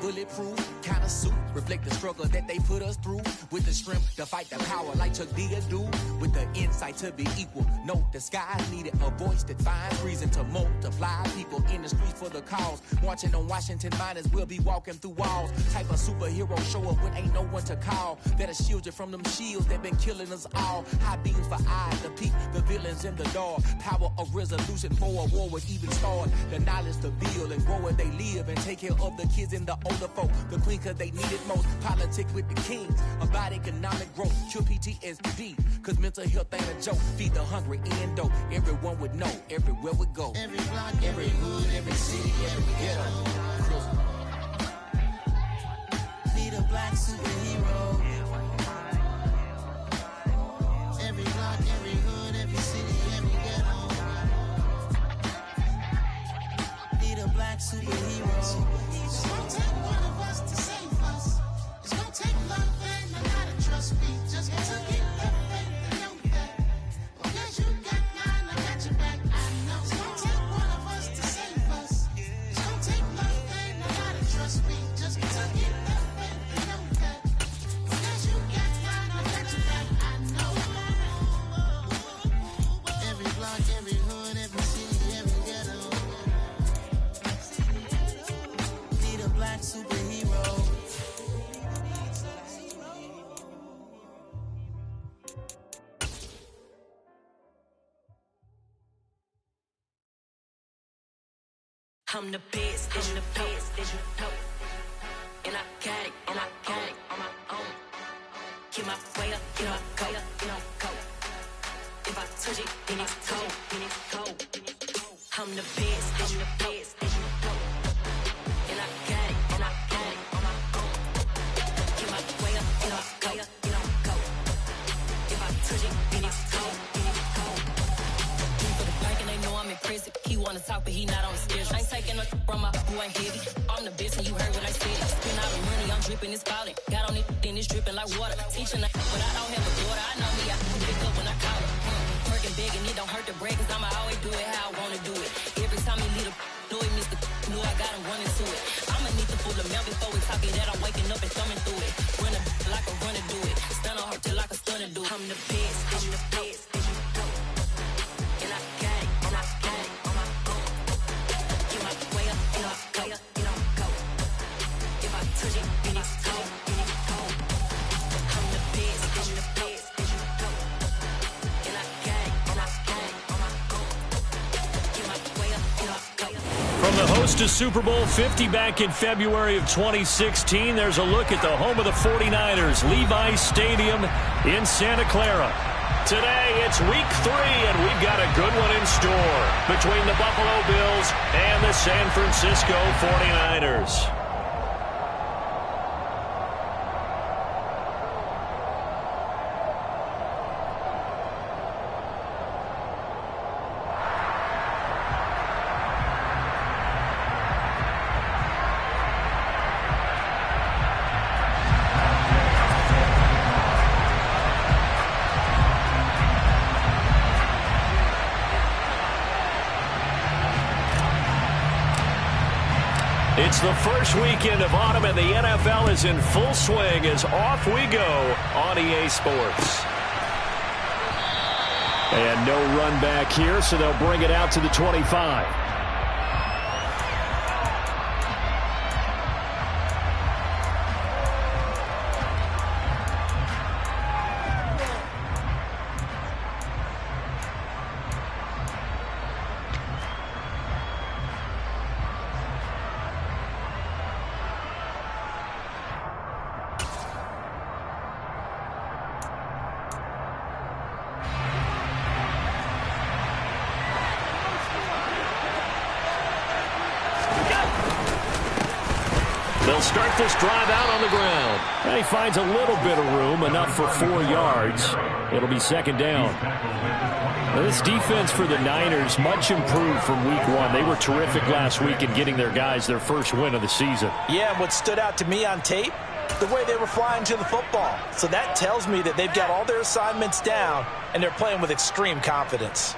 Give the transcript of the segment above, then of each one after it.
bulletproof kind of suit. Reflect the struggle that they put us through. With the strength to fight the power like Chuck D do. With the insight to be equal. Note the skies needed a voice that finds reason to multiply. People in the streets for the cause. Marching on Washington miners will be walking through walls. Type of superhero show up when ain't no one to call. That'll shield you from them shields that been killing us all. High beams for eyes to peek the villains in the dark. Power of resolution for a war would even start. The knowledge to build and grow where they live and take care of the kids and the older folk. The queen cause they need it most. Politics with the kings. About economic growth. Cure PTSD. Cause mental health ain't a joke. Feed the hungry and dope. Everyone would know. Everywhere we go. Every block, every hood, every city, every ghetto. Need a black superhero. Every block, every hood, every city, every ghetto. Need a black superhero. It's gonna take one of us to save us. It's gonna take love and a lot of trust me. Just to get the faith and know that. Because you got mine, I got your back. I know. It's gonna take one of us to save us. It's gonna take love and a lot of trust me. Just to get the faith and know that. Because you got mine, I got your back. I know. Every block, every hood, every city, every ghetto. Need a black superhero. I'm the best, I'm the best, as you know. And I got it, on my own. Get my way up, get my go, go. If I touch it, then it's cold, I'm the best, I'm the best, as you know. And I got it, on my own. Get my way up, get my go. If I touch it, then it's cold, For the bank and they know I'm impressive. He wanna talk, but he not on the stairs. I ain't taking a from my boy ain't heavy. I'm the best and you heard what I said. Spend all the money, I'm dripping, it's falling. Got on it, then it's dripping like water. Teaching but I don't have a daughter. I know me, I can pick up when I call her. Working big and it don't hurt to break, cause I'ma always do it how I wanna do it. Every time he lead a know he missed the know I got him running to it. I'ma need to pull the mail before we talk it that I'm waking up and thumbing through it. Run a like a runner do it. Stun on her till like a stunner do it. I'm the best, I'm the best, as you know. And I got it, and I got it on my own. Get my way up, and I go. If I touch it, then it's cold, I'm the best, I'm the best, as you know. And I got it, and I got it on my own. Get my way up, and I go. From the host of Super Bowl 50 back in February of 2016, there's a look at the home of the 49ers, Levi's Stadium in Santa Clara. Today, it's week 3, and we've got a good one in store between the Buffalo Bills and the San Francisco 49ers. It's the first weekend of autumn, and the NFL is in full swing as off we go on EA Sports. And no run back here, so they'll bring it out to the 25. They'll start this drive out on the ground. And he finds a little bit of room, enough for 4 yards. It'll be second down. Now this defense for the Niners, much improved from week 1. They were terrific last week in getting their guys their first win of the season. Yeah, and what stood out to me on tape, the way they were flying to the football. So that tells me that they've got all their assignments down, and they're playing with extreme confidence.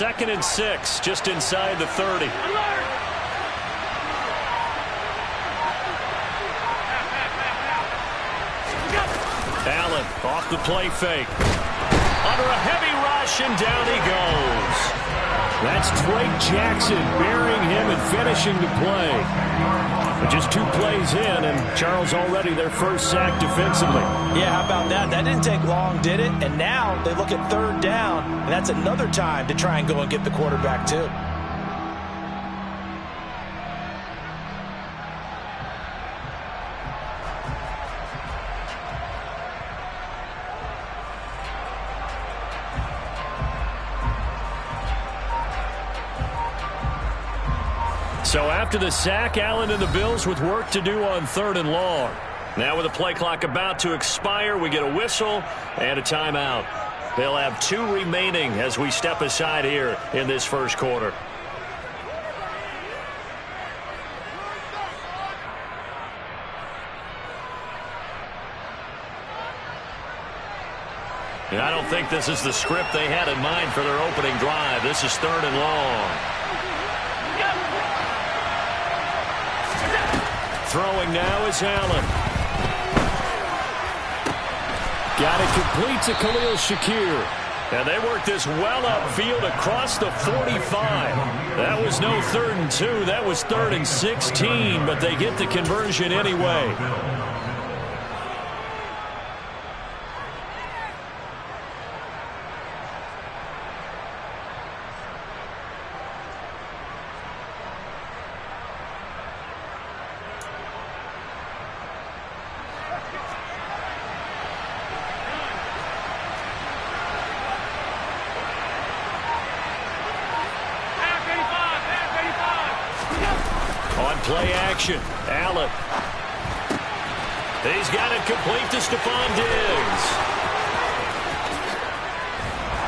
2nd and 6, just inside the 30. Allen off the play fake. Under a heavy rush, and down he goes. That's Drake Jackson burying him and finishing the play. But just 2 plays in, and Charles already their first sack defensively. Yeah, how about that? That didn't take long, did it? And now they look at 3rd down, and that's another time to try and go and get the quarterback too. So after the sack, Allen and the Bills with work to do on 3rd and long. Now with the play clock about to expire, we get a whistle and a timeout. They'll have 2 remaining as we step aside here in this first quarter. And I don't think this is the script they had in mind for their opening drive. This is 3rd and long. Throwing now is Allen. Got it complete to Khalil Shakir. And they work this well upfield across the 45. That was no 3rd and 2. That was 3rd and 16, but they get the conversion anyway. Play action. Allen. He's got it complete to Stephon Diggs.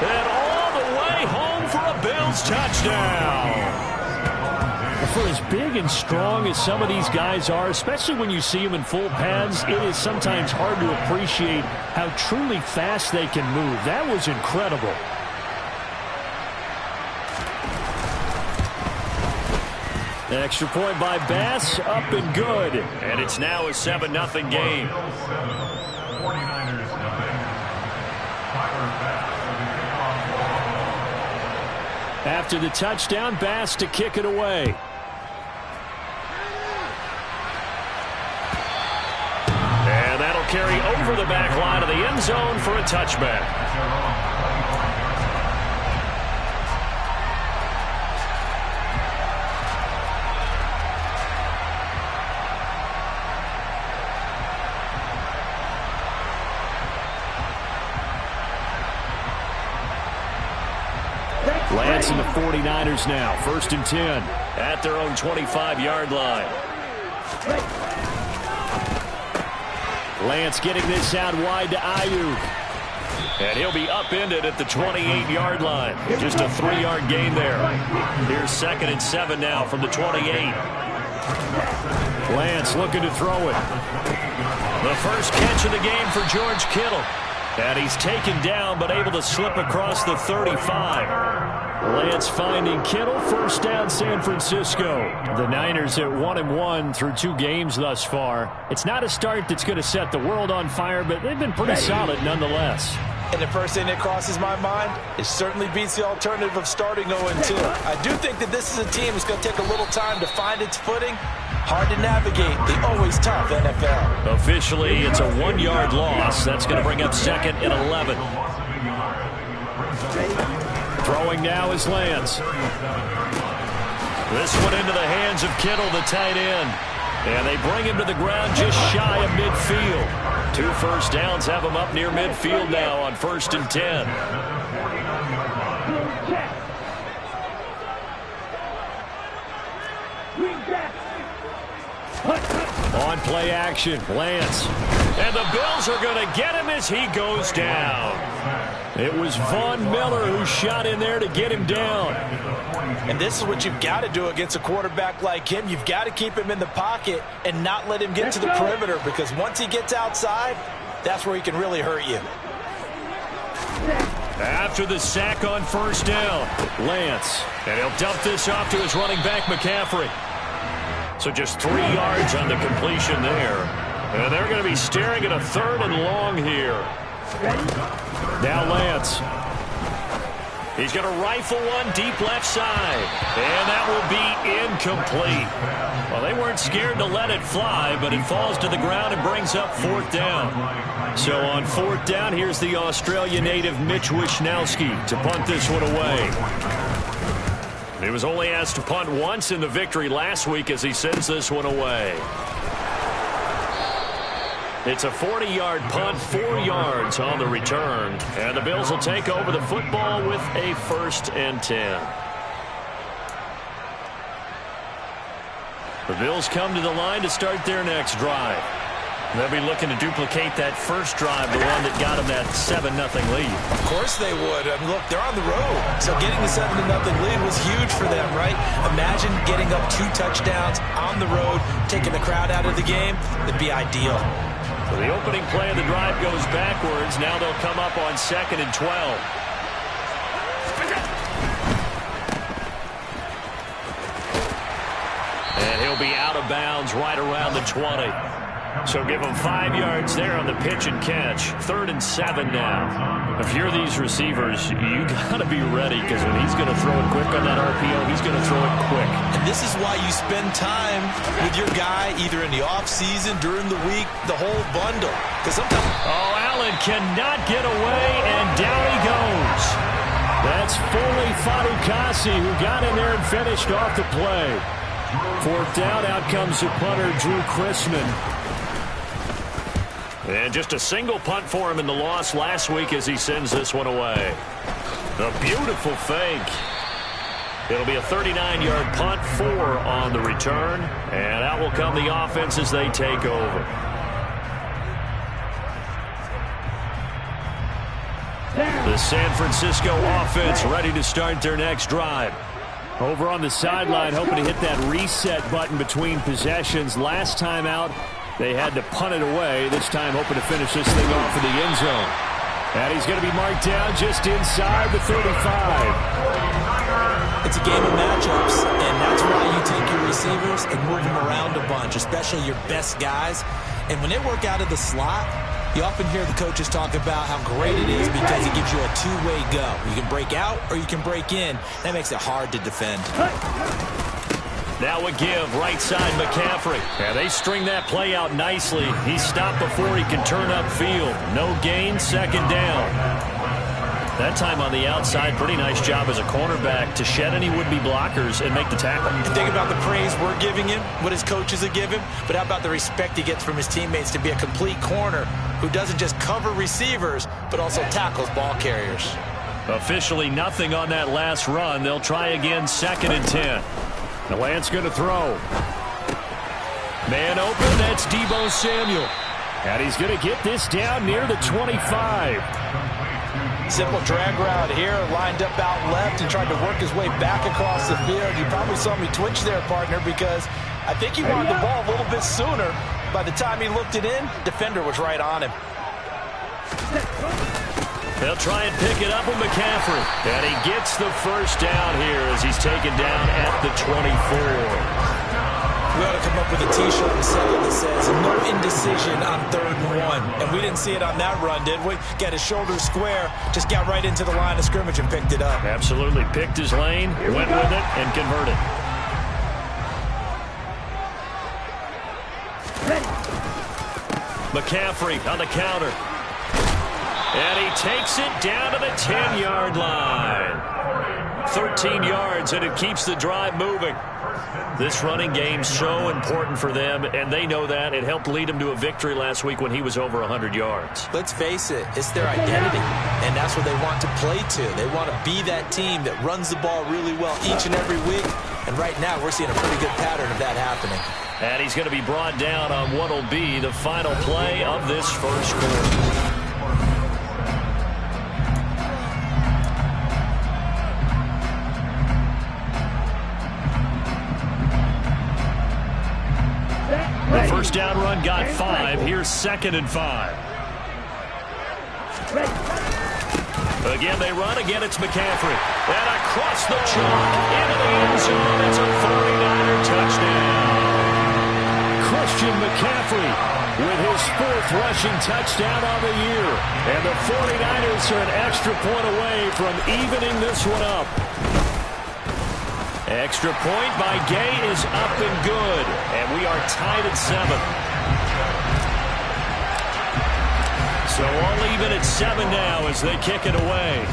And all the way home for a Bills touchdown. For as big and strong as some of these guys are, especially when you see them in full pads, it is sometimes hard to appreciate how truly fast they can move. That was incredible. Extra point by Bass, up and good. And it's now a 7-0 game. After the touchdown, Bass to kick it away. And that'll carry over the back line of the end zone for a touchback. Lance and the 49ers now. 1st and 10 at their own 25-yard line. Lance getting this out wide to Ayuk. And he'll be upended at the 28-yard line. Just a 3-yard gain there. Here's 2nd and 7 now from the 28. Lance looking to throw it. The first catch of the game for George Kittle. And he's taken down but able to slip across the 35. Lance finding Kittle. 1st down San Francisco. The Niners at 1-1 through 2 games thus far. It's not a start that's going to set the world on fire, but they've been pretty solid nonetheless. And the first thing that crosses my mind, it certainly beats the alternative of starting 0-2. I do think that this is a team that's going to take a little time to find its footing. Hard to navigate the always tough NFL. Officially, it's a 1-yard loss. That's going to bring up 2nd and 11. Throwing now is Lance. This one into the hands of Kittle, the tight end. And they bring him to the ground just shy of midfield. 2 first downs have him up near midfield now on 1st and 10. On play action, Lance. And the Bills are going to get him as he goes down. It was Von Miller who shot in there to get him down. And this is what you've got to do against a quarterback like him. You've got to keep him in the pocket and not let him get to the perimeter, because once he gets outside, that's where he can really hurt you. After the sack on first down, Lance. And he'll dump this off to his running back, McCaffrey. So just 3 yards on the completion there. And they're going to be staring at a 3rd and long here. Now Lance. He's going to rifle one deep left side. And that will be incomplete. Well, they weren't scared to let it fly, but it falls to the ground and brings up 4th down. So on 4th down, here's the Australia native Mitch Wishnowsky to punt this one away. He was only asked to punt once in the victory last week as he sends this one away. It's a 40-yard punt, 4 yards on the return. And the Bills will take over the football with a 1st and 10. The Bills come to the line to start their next drive. They'll be looking to duplicate that first drive, the one that got them that 7-0 lead. Of course they would. I mean, look, they're on the road. So getting the 7-0 lead was huge for them, right? Imagine getting up 2 touchdowns on the road, taking the crowd out of the game. It'd be ideal. So the opening play of the drive goes backwards. Now they'll come up on 2nd and 12. And he'll be out of bounds right around the 20. So give him 5 yards there on the pitch and catch. 3rd and 7 now. If you're these receivers, you got to be ready, because when he's going to throw it quick on that RPO, he's going to throw it quick. And this is why you spend time with your guy either in the offseason, during the week, the whole bundle. Because sometimes... Oh, Allen cannot get away, and down he goes. That's Foley Fadukasi who got in there and finished off the play. 4th down, out comes the punter, Drew Chrisman. And just a single punt for him in the loss last week as he sends this one away. A beautiful fake. It'll be a 39-yard punt, 4 on the return. And out will come the offense as they take over. The San Francisco offense ready to start their next drive. Over on the sideline, hoping to hit that reset button between possessions. Last time out, they had to punt it away. This time hoping to finish this thing off in the end zone. And he's going to be marked down just inside the 35. It's a game of matchups, and that's why you take your receivers and move them around a bunch, especially your best guys. And when they work out of the slot, you often hear the coaches talk about how great it is because it gives you a two-way go. You can break out or you can break in. That makes it hard to defend. Now a give, right side McCaffrey. And they string that play out nicely. He's stopped before he can turn upfield. No gain, 2nd down. That time on the outside, pretty nice job as a cornerback to shed any would-be blockers and make the tackle. Think about the praise we're giving him, what his coaches have given him, but how about the respect he gets from his teammates to be a complete corner who doesn't just cover receivers, but also tackles ball carriers. Officially nothing on that last run. They'll try again, 2nd and 10. The Lance going to throw. Man open, that's Deebo Samuel. And he's going to get this down near the 25. Simple drag route here, lined up out left and tried to work his way back across the field. You probably saw me twitch there, partner, because I think he wanted the ball a little bit sooner. By the time he looked it in, defender was right on him. They'll try and pick it up with McCaffrey. And he gets the first down here as he's taken down at the 24. We ought to come up with a T-shirt in a second that says, no indecision on 3rd and 1. And we didn't see it on that run, did we? Got his shoulders square, just got right into the line of scrimmage and picked it up. Absolutely. Picked his lane, went with it, and converted. McCaffrey on the counter. And he takes it down to the 10-yard line. 13 yards, and it keeps the drive moving. This running game's so important for them, and they know that. It helped lead them to a victory last week when he was over 100 yards. Let's face it, it's their identity, and that's what they want to play to. They want to be that team that runs the ball really well each and every week, and right now we're seeing a pretty good pattern of that happening. And he's going to be brought down on what will be the final play of this first quarter. The first down run got 5. Here's 2nd and 5. Again, they run. Again, it's McCaffrey. And across the chalk into the end zone. It's a 49er touchdown. Christian McCaffrey with his 4th rushing touchdown on the year. And the 49ers are an extra point away from evening this one up. Extra point by Gay is up and good. And we are tied at 7. So all even at 7 now as they kick it away.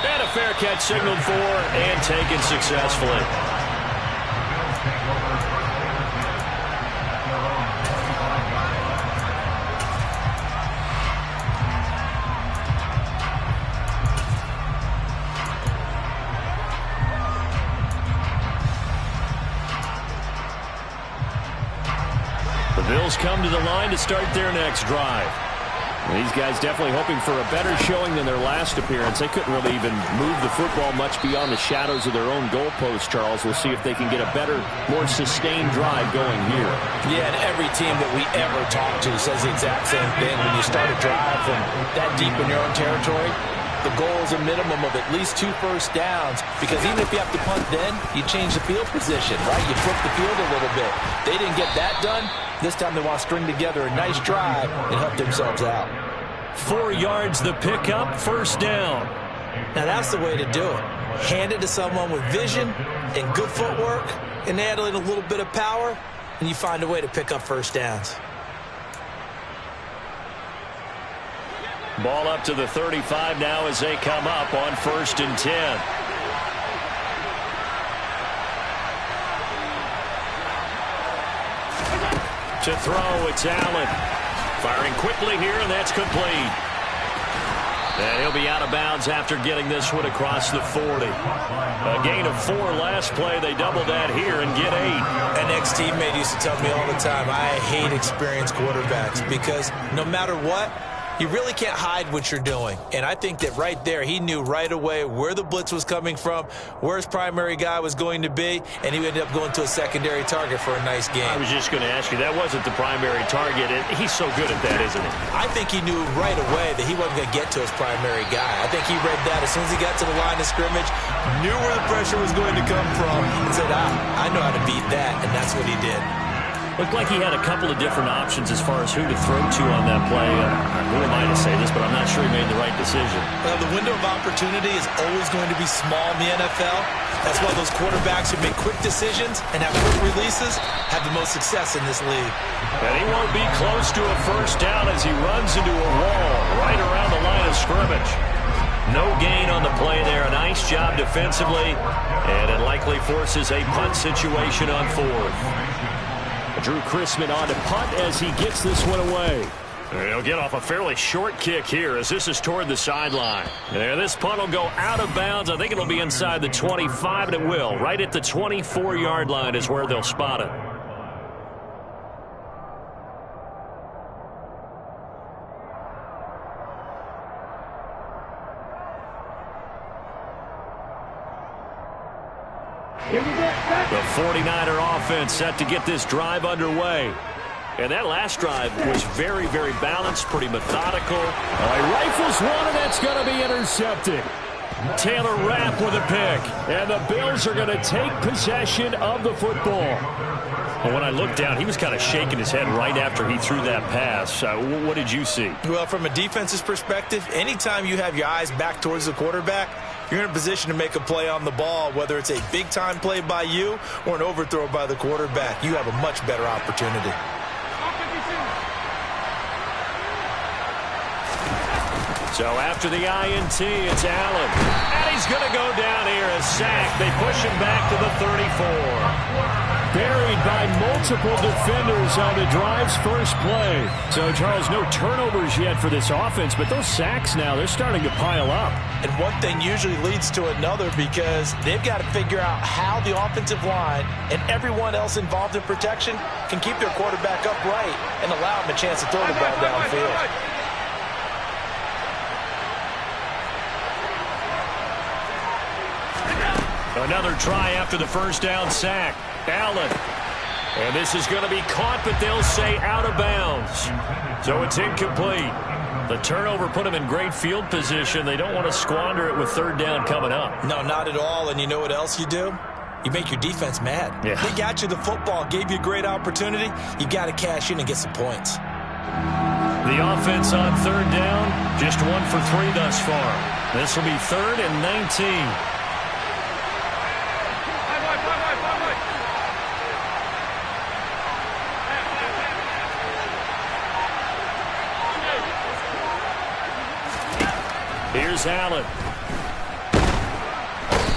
And a fair catch signaled for and taken successfully. Bills come to the line to start their next drive. These guys definitely hoping for a better showing than their last appearance. They couldn't really even move the football much beyond the shadows of their own goalpost, Charles. We'll see if they can get a better, more sustained drive going here. Yeah, and every team that we ever talk to says the exact same thing. When you start a drive from that deep in your own territory, the goal is a minimum of at least 2 first downs, because even if you have to punt then, you change the field position, right? You flip the field a little bit. They didn't get that done. This time they want to string together a nice drive and help themselves out. 4 yards the pickup, first down. Now that's the way to do it. Hand it to someone with vision and good footwork and add in a little bit of power, and you find a way to pick up first downs. Ball up to the 35 now as they come up on 1st and 10. To throw, it's Allen. Firing quickly here, and that's complete. And he'll be out of bounds after getting this one across the 40. A gain of 4 last play. They double that here and get 8. An ex-teammate used to tell me all the time, I hate experienced quarterbacks, because no matter what, you really can't hide what you're doing. And I think that right there, he knew right away where the blitz was coming from, where his primary guy was going to be, and he ended up going to a secondary target for a nice game. I was just going to ask you, that wasn't the primary target, and he's so good at that, isn't he? I think he knew right away that he wasn't going to get to his primary guy. I think he read that as soon as he got to the line of scrimmage, knew where the pressure was going to come from, and said, I know how to beat that, and that's what he did. Looked like he had a couple of different options as far as who to throw to on that play. Who am I to say this, but I'm not sure he made the right decision. Well, the window of opportunity is always going to be small in the NFL. That's why those quarterbacks who make quick decisions and have quick releases have the most success in this league. And he won't be close to a first down as he runs into a wall right around the line of scrimmage. No gain on the play there. A nice job defensively, and it likely forces a punt situation on 4th. Drew Chrisman on to punt as he gets this one away. He'll get off a fairly short kick here as this is toward the sideline. And this punt will go out of bounds. I think it'll be inside the 25, and it will. Right at the 24-yard line is where they'll spot it. The 49er offense set to get this drive underway. And that last drive was very, very balanced, pretty methodical. He rifles one, and that's going to be intercepted. Taylor Rapp with a pick. And the Bills are going to take possession of the football. Well, when I looked down, he was kind of shaking his head right after he threw that pass. What did you see? Well, from a defense's perspective, anytime you have your eyes back towards the quarterback, you're in a position to make a play on the ball, whether it's a big-time play by you or an overthrow by the quarterback. You have a much better opportunity. So after the INT, it's Allen. And he's going to go down here, a sack. They push him back to the 34. Buried by multiple defenders on the drive's first play. So, Charles, no turnovers yet for this offense, but those sacks now, they're starting to pile up. And one thing usually leads to another, because they've got to figure out how the offensive line and everyone else involved in protection can keep their quarterback upright and allow him a chance to throw the ball downfield. Another try after the first down sack. Allen. And this is going to be caught, but they'll say out of bounds. So it's incomplete. The turnover put them in great field position. They don't want to squander it with third down coming up. No, not at all. And you know what else you do? You make your defense mad. Yeah. They got you the football, gave you a great opportunity. You got to cash in and get some points. The offense on third down, just 1 for 3 thus far. This will be 3rd and 19. Here's Allen.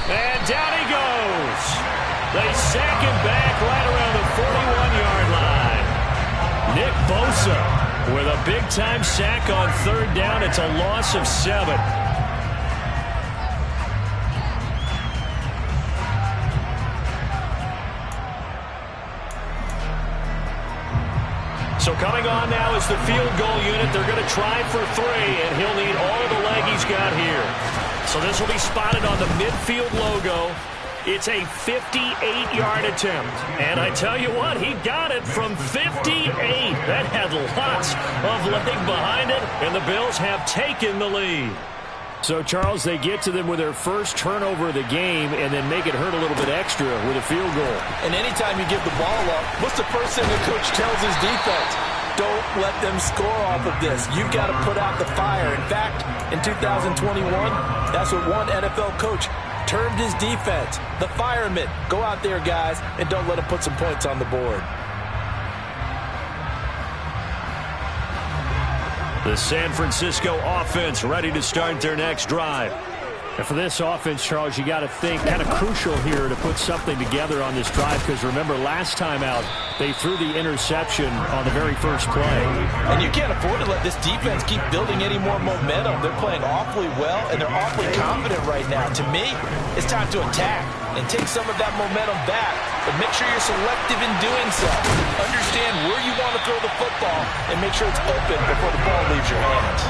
And down he goes. They sack him back right around the 41-yard line. Nick Bosa with a big-time sack on third down. It's a loss of 7. So coming on now is the field goal unit. They're going to try for 3, and he'll need all of the leg he's got here. So this will be spotted on the midfield logo. It's a 58-yard attempt. And I tell you what, he got it from 58. That had lots of leg behind it, and the Bills have taken the lead. So, Charles, they get to them with their first turnover of the game and then make it hurt a little bit extra with a field goal. And anytime you give the ball up, what's the first thing the coach tells his defense? Don't let them score off of this. You've got to put out the fire. In fact, in 2021, that's what one NFL coach termed his defense. The firemen. Go out there, guys, and don't let them put some points on the board. The San Francisco offense ready to start their next drive. And for this offense, Charles, you got to think kind of crucial here to put something together on this drive, because remember last time out they threw the interception on the very first play. And you can't afford to let this defense keep building any more momentum. They're playing awfully well, and they're awfully confident right now. To me, it's time to attack and take some of that momentum back, but make sure you're selective in doing so. Understand where you want to throw the football and make sure it's open before the ball leaves your hands.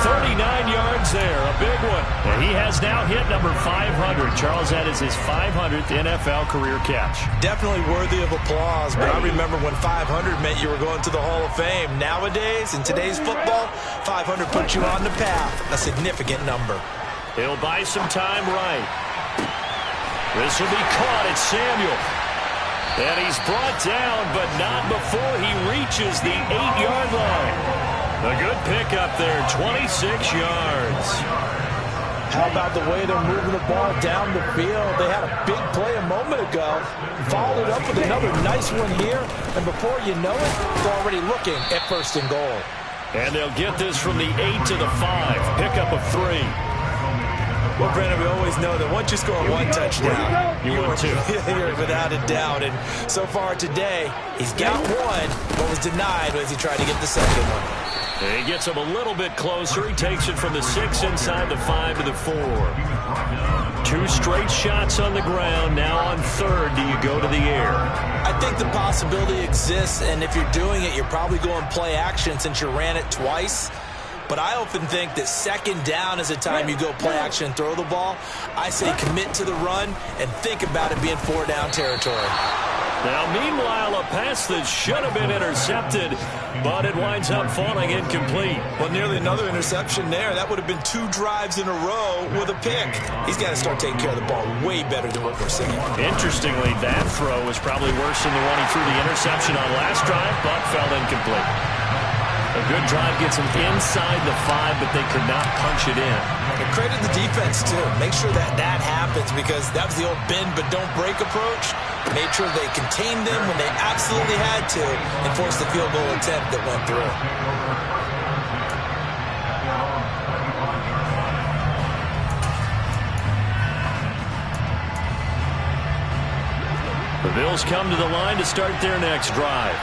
39 yards there, a big one. And he has now hit number 500. Charles, that is his 500th NFL career catch. Definitely worthy of applause, but I remember when 500 meant you were going to the Hall of Fame. Nowadays, in today's football, 500 puts you on the path, a significant number. He'll buy some time right. This will be caught at Samuel. And he's brought down, but not before he reaches the 8-yard line. A good pickup there, 26 yards. How about the way they're moving the ball down the field? They had a big play a moment ago, followed it up with another nice one here, and before you know it, they're already looking at 1st and goal. And they'll get this from the 8 to the 5, pickup of 3. Well, Brandon, we always know that once you score one touchdown, you win 2. You're without a doubt. And so far today, he's got one, but was denied as he tried to get the second one. He gets him a little bit closer. He takes it from the 6 inside the 5 to the 4. 2 straight shots on the ground. Now on 3rd, do you go to the air? I think the possibility exists, and if you're doing it, you're probably going play action since you ran it twice. But I often think that 2nd down is a time you go play action and throw the ball. I say commit to the run and think about it being 4-down territory. Now, meanwhile, a pass that should have been intercepted, but it winds up falling incomplete. Well, nearly another interception there. That would have been 2 drives in a row with a pick. He's got to start taking care of the ball way better than what we're seeing. Interestingly, that throw was probably worse than the one he threw the interception on last drive, but fell incomplete. A good drive gets them inside the 5, but they could not punch it in. And credit the defense, too. Make sure that happens, because that was the old bend but don't break approach. Made sure they contained them when they absolutely had to and forced the field goal attempt that went through. The Bills come to the line to start their next drive.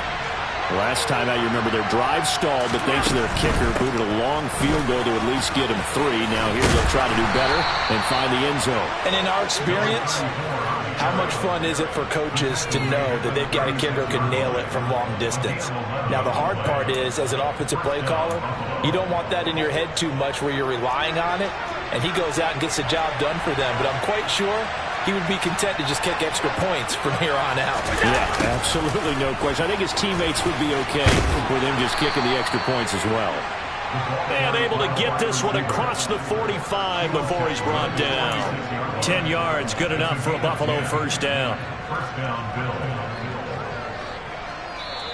Last time out, you remember their drive stalled, but thanks to their kicker, booted a long field goal to at least get them 3. Now here they'll try to do better and find the end zone. And in our experience, how much fun is it for coaches to know that they've got a kicker who can nail it from long distance? Now, the hard part is, as an offensive play caller, you don't want that in your head too much where you're relying on it, and he goes out and gets the job done for them. But I'm quite sure he would be content to just kick extra points from here on out. Yeah, absolutely no question. I think his teammates would be okay with him just kicking the extra points as well. And able to get this one across the 45 before he's brought down. 10 yards, good enough for a Buffalo first down.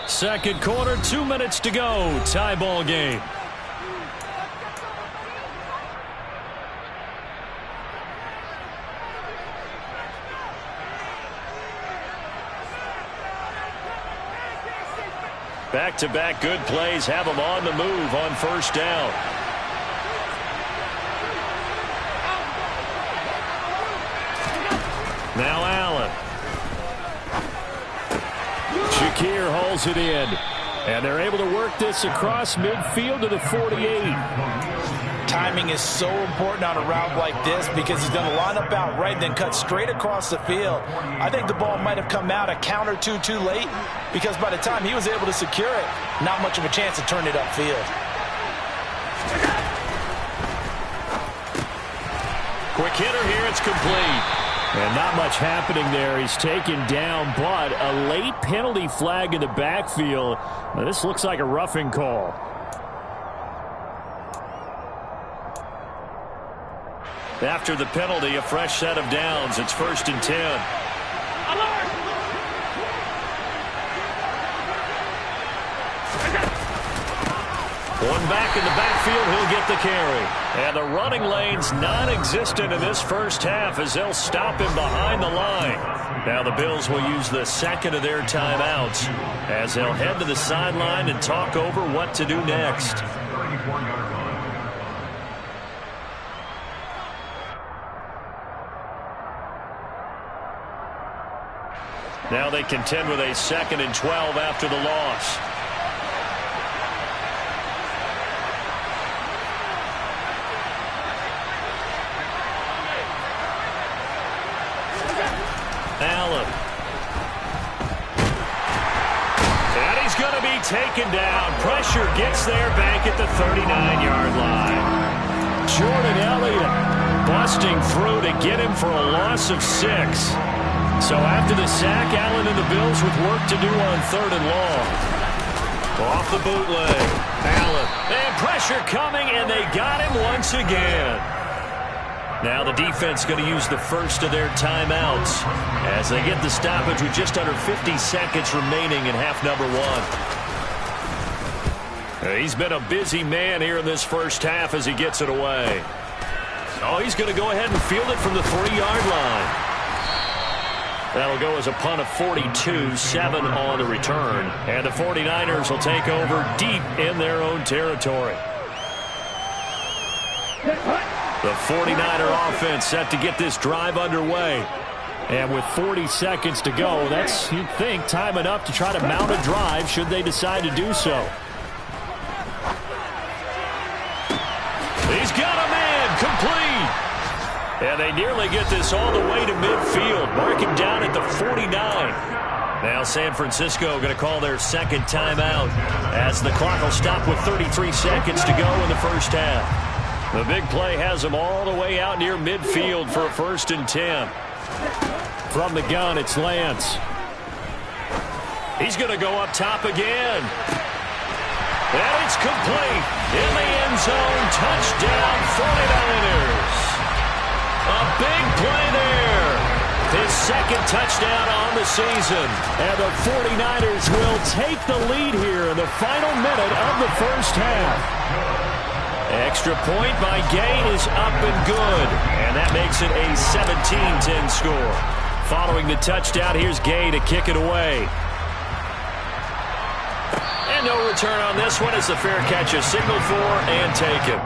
Second quarter, 2 minutes to go. Tie ball game. Back-to-back good plays have them on the move on first down. Now Allen. Shakir holds it in. And they're able to work this across midfield to the 48. Timing is so important on a route like this because he's going to line up out right and then cut straight across the field. I think the ball might have come out a count or two too late because by the time he was able to secure it, not much of a chance to turn it upfield. Quick hitter here, it's complete. And not much happening there. He's taken down, but a late penalty flag in the backfield. Now, this looks like a roughing call. After the penalty, a fresh set of downs. It's 1st and 10. One back in the backfield, he'll get the carry. And the running lane's non-existent in this first half as they'll stop him behind the line. Now the Bills will use the second of their timeouts as they'll head to the sideline and talk over what to do next. Now they contend with a 2nd and 12 after the loss. Allen. And he's going to be taken down. Pressure gets there back at the 39-yard line. Jordan Elliott busting through to get him for a loss of 6. So after the sack, Allen and the Bills with work to do on 3rd and long. Off the bootleg. Allen. And pressure coming, and they got him once again. Now the defense going to use the first of their timeouts as they get the stoppage with just under 50 seconds remaining in half number 1. He's been a busy man here in this first half as he gets it away. Oh, he's going to go ahead and field it from the 3-yard line. That'll go as a punt of 42, 7 on the return. And the 49ers will take over deep in their own territory. The 49er offense set to get this drive underway. And with 40 seconds to go, that's, you'd think, time enough to try to mount a drive should they decide to do so. He's got a man, complete. And they nearly get this all the way to midfield. Mark him down at the 49. Now San Francisco going to call their second timeout as the clock will stop with 33 seconds to go in the first half. The big play has them all the way out near midfield for a 1st and 10. From the gun, it's Lance. He's going to go up top again. And it's complete. In the end zone, touchdown 49ers. A big play there. His second touchdown on the season. And the 49ers will take the lead here in the final minute of the first half. Extra point by Gay is up and good. And that makes it a 17-10 score. Following the touchdown, here's Gay to kick it away. And no return on this one as the fair catch is signaled for and taken.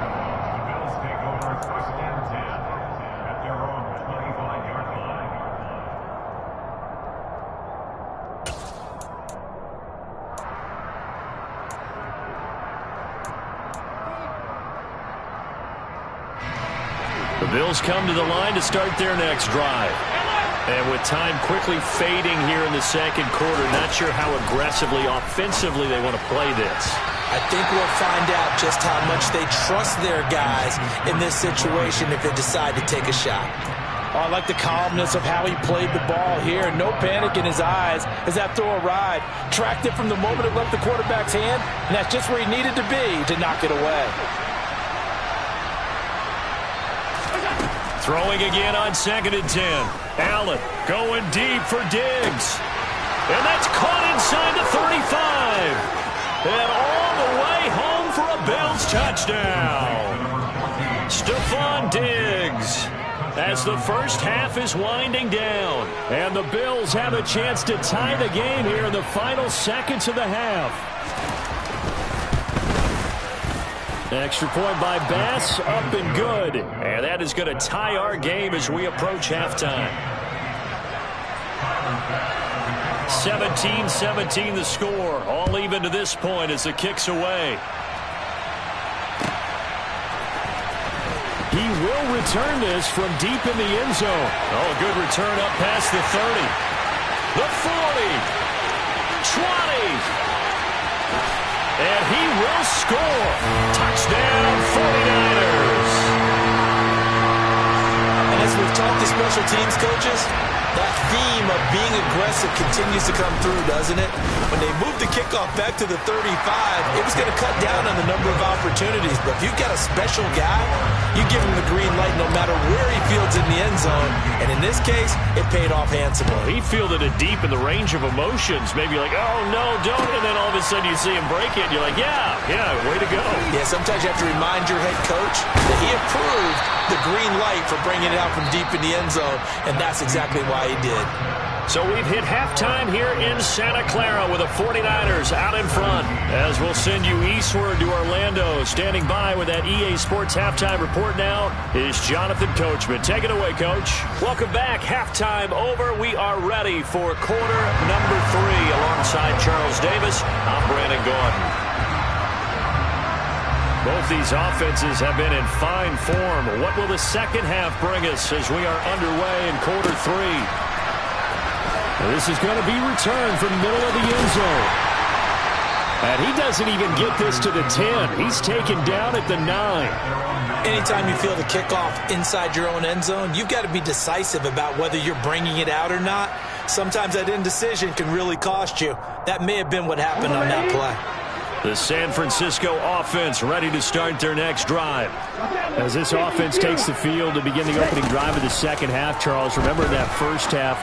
The Bills come to the line to start their next drive. And with time quickly fading here in the second quarter, not sure how aggressively, offensively they want to play this. I think we'll find out just how much they trust their guys in this situation if they decide to take a shot. Oh, I like the calmness of how he played the ball here. No panic in his eyes as that throw arrived. Tracked it from the moment it left the quarterback's hand, and that's just where he needed to be to knock it away. Throwing again on 2nd and 10. Allen going deep for Diggs. And that's caught inside the 35. And all the way home for a Bills touchdown. Stephon Diggs. As the first half is winding down. And the Bills have a chance to tie the game here in the final seconds of the half. Extra point by Bass, up and good. And that is going to tie our game as we approach halftime. 17-17 the score. All even to this point as the kick's away. He will return this from deep in the end zone. Oh, good return up past the 30. The 40. 20. And he will score. Touchdown, 49ers. And as we've talked to special teams coaches, that theme of being aggressive continues to come through, doesn't it? When they moved the kickoff back to the 35, it was going to cut down on the number of opportunities. But if you've got a special guy, you give him the green light no matter where he fields in the end zone. And in this case, it paid off handsomely. He fielded it deep in the range of emotions. Maybe like, oh, no, don't. And then all of a sudden you see him break it. And you're like, yeah, way to go. Yeah, sometimes you have to remind your head coach that he approved the green light for bringing it out from deep in the end zone. And that's exactly why he did. So we've hit halftime here in Santa Clara with the 49ers out in front. As we'll send you eastward to Orlando. Standing by with that EA Sports halftime report now is Jonathan Coachman. Take it away, Coach. Welcome back. Halftime over. We are ready for quarter number 3 alongside Charles Davis. I'm Brandon Gordon. Both these offenses have been in fine form. What will the second half bring us as we are underway in quarter 3? This is going to be returned from the middle of the end zone. And he doesn't even get this to the 10. He's taken down at the 9. Anytime you feel the kickoff inside your own end zone, you've got to be decisive about whether you're bringing it out or not. Sometimes that indecision can really cost you. That may have been what happened on that play. The San Francisco offense ready to start their next drive. As this offense takes the field to begin the opening drive of the second half, Charles, remember that first half,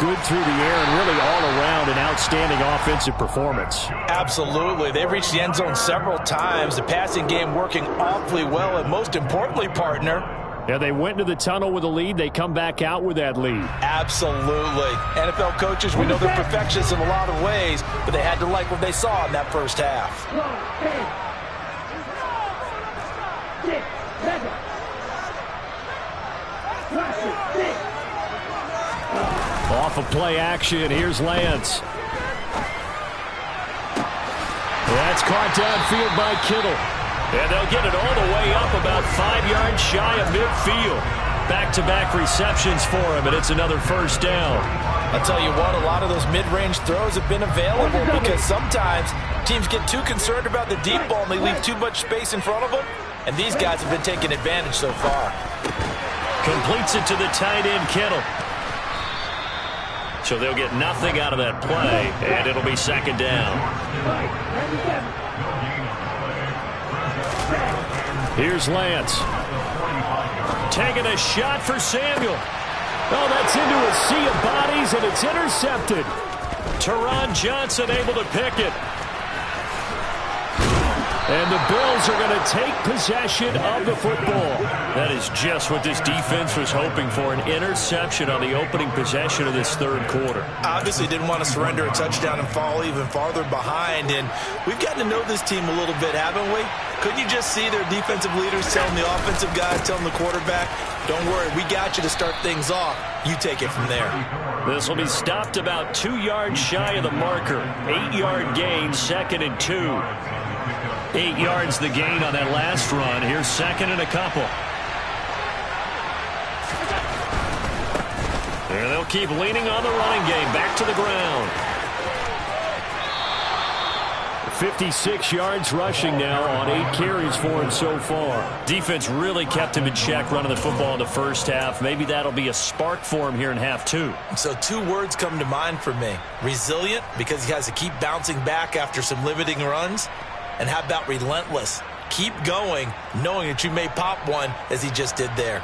good through the air and really all around an outstanding offensive performance. Absolutely. They've reached the end zone several times. The passing game working awfully well, and most importantly, partner, yeah, they went into the tunnel with a lead. They come back out with that lead. Absolutely. NFL coaches, we know they're perfectionists in a lot of ways, but they had to like what they saw in that first half. Off of play action, here's Lance. That's caught downfield by Kittle. And they'll get it all the way up about 5 yards shy of midfield. Back-to-back receptions for him, and it's another first down. I'll tell you what, a lot of those mid-range throws have been available because sometimes teams get too concerned about the deep ball and they leave too much space in front of them. And these guys have been taking advantage so far. Completes it to the tight end, Kittle. So they'll get nothing out of that play, and it'll be second down. Here's Lance. Taking a shot for Samuel. Oh, that's into a sea of bodies, and it's intercepted. Teron Johnson able to pick it. And the Bills are going to take possession of the football. That is just what this defense was hoping for, an interception on the opening possession of this third quarter. Obviously didn't want to surrender a touchdown and fall even farther behind. And we've gotten to know this team a little bit, haven't we? Couldn't you just see their defensive leaders telling the offensive guys, telling the quarterback, don't worry, we got you to start things off. You take it from there. This will be stopped about 2 yards shy of the marker. 8-yard gain, 2nd and 2. 8 yards the gain on that last run. Here's second and a couple. And they'll keep leaning on the running game. Back to the ground. 56 yards rushing now on 8 carries for him so far. Defense really kept him in check running the football in the first half. Maybe that'll be a spark for him here in half 2. So 2 words come to mind for me. Resilient, because he has to keep bouncing back after some limiting runs. And how about relentless? Keep going, knowing that you may pop one as he just did there.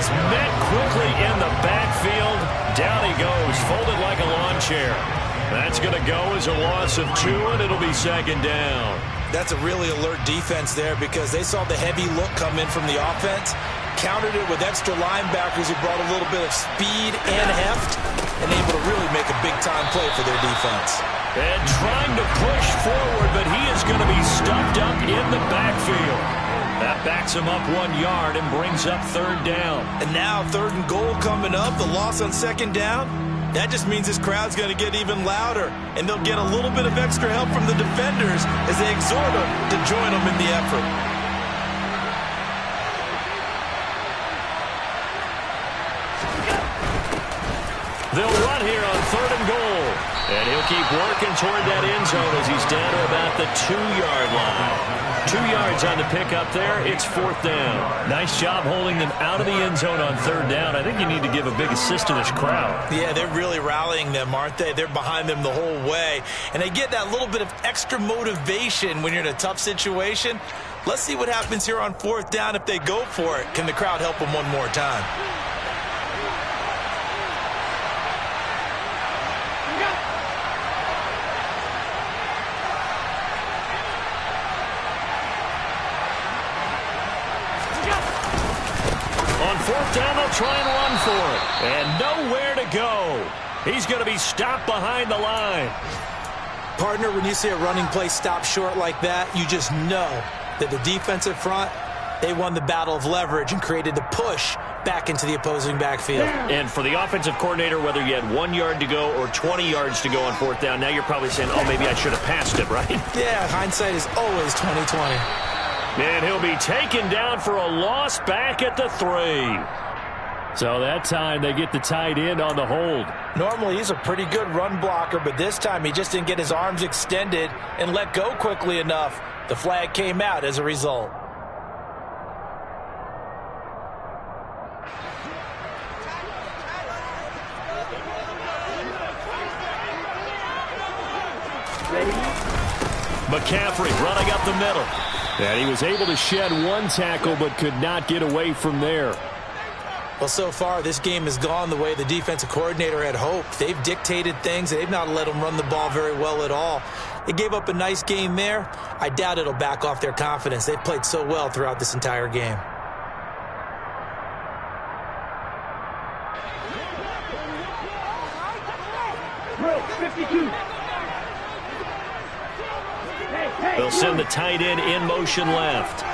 Met quickly in the backfield. Down he goes, folded like a lawn chair. That's going to go as a loss of 2, and it'll be 2nd down. That's a really alert defense there because they saw the heavy look come in from the offense, countered it with extra linebackers who brought a little bit of speed and heft, and able to really make a big-time play for their defense. And trying to push forward, but he is going to be stuffed up in the backfield. That backs him up 1 yard and brings up 3rd down. And now 3rd and goal coming up, the loss on 2nd down. That just means this crowd's going to get even louder, and they'll get a little bit of extra help from the defenders as they exhort them to join them in the effort. They'll run here on 3rd and goal. And he'll keep working toward that end zone as he's down to about the 2-yard line. 2 yards on the pickup there. It's 4th down. Nice job holding them out of the end zone on 3rd down. I think you need to give a big assist to this crowd. Yeah, they're really rallying them, aren't they? They're behind them the whole way. And they get that little bit of extra motivation when you're in a tough situation. Let's see what happens here on 4th down if they go for it. Can the crowd help them one more time? On 4th down, they'll try and run for it. And nowhere to go. He's going to be stopped behind the line. Partner, when you see a running play stop short like that, you just know that the defensive front, they won the battle of leverage and created the push back into the opposing backfield. And for the offensive coordinator, whether you had 1 yard to go or 20 yards to go on 4th down, now you're probably saying, oh, maybe I should have passed it, right? Yeah, hindsight is always 20/20. And he'll be taken down for a loss back at the 3. So that time they get the tight end on the hold. Normally he's a pretty good run blocker, but this time he just didn't get his arms extended and let go quickly enough. The flag came out as a result. McCaffrey running up the middle. And he was able to shed 1 tackle but could not get away from there. Well, so far this game has gone the way the defensive coordinator had hoped. They've dictated things. They've not let them run the ball very well at all. They gave up a nice game there. I doubt it'll back off their confidence. They've played so well throughout this entire game. They'll send the tight end in motion left.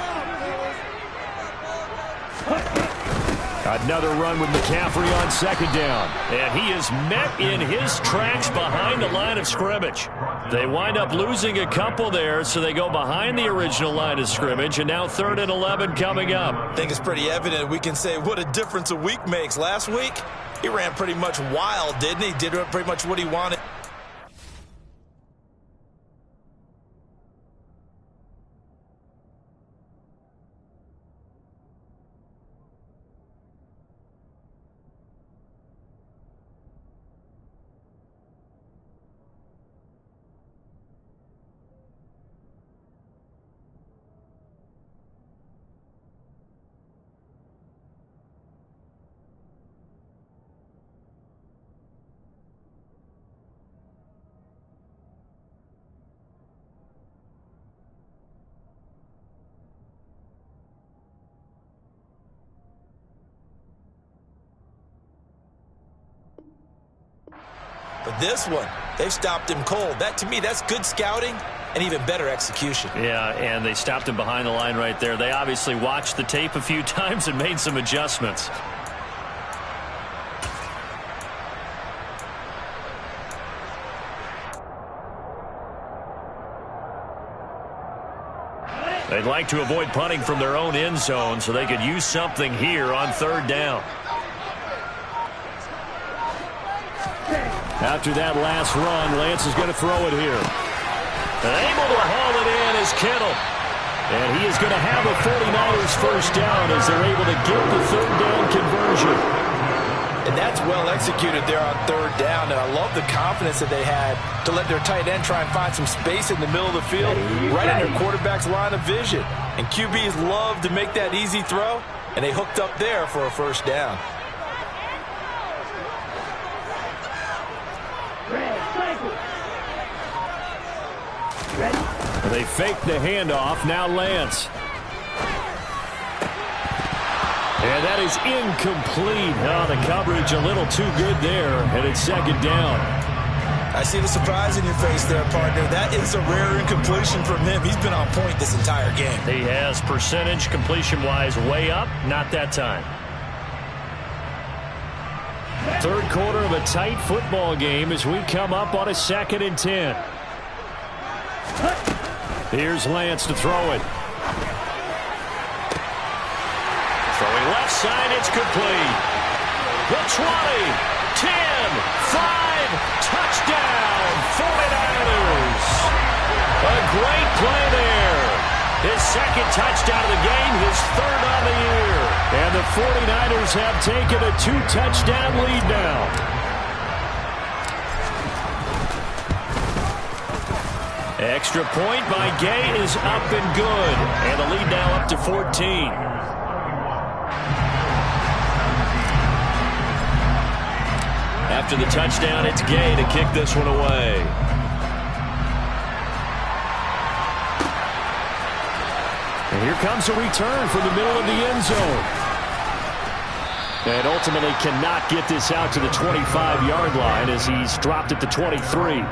Another run with McCaffrey on 2nd down. And he is met in his tracks behind the line of scrimmage. They wind up losing a couple there, so they go behind the original line of scrimmage. And now 3rd and 11 coming up. I think it's pretty evident. We can say what a difference a week makes. Last week, he ran pretty much wild, didn't he? Did pretty much what he wanted. But this one, they've stopped him cold. That, to me, that's good scouting and even better execution. Yeah, and they stopped him behind the line right there. They obviously watched the tape a few times and made some adjustments. They'd like to avoid punting from their own end zone so they could use something here on third down. After that last run, Lance is going to throw it here. And able to haul it in is Kittle. And he is going to have a 49ers first down as they're able to get the third down conversion. And that's well executed there on third down. And I love the confidence that they had to let their tight end try and find some space in the middle of the field, right in their quarterback's line of vision. And QBs love to make that easy throw, and they hooked up there for a first down. They fake the handoff. Now Lance. And that is incomplete. Oh, the coverage a little too good there, and it's second down. I see the surprise in your face there, partner. That is a rare incompletion from him. He's been on point this entire game. He has percentage completion-wise way up. Not that time. Third quarter of a tight football game as we come up on a 2nd and 10. Here's Lance to throw it. Throwing left side, it's complete. The 20, 10, 5, touchdown, 49ers. A great play there. His second touchdown of the game, his third on the year. And the 49ers have taken a 2-touchdown lead now. Extra point by Gay is up and good. And the lead now up to 14. After the touchdown, it's Gay to kick this one away. And here comes a return from the middle of the end zone. And ultimately cannot get this out to the 25-yard line as he's dropped at the 23.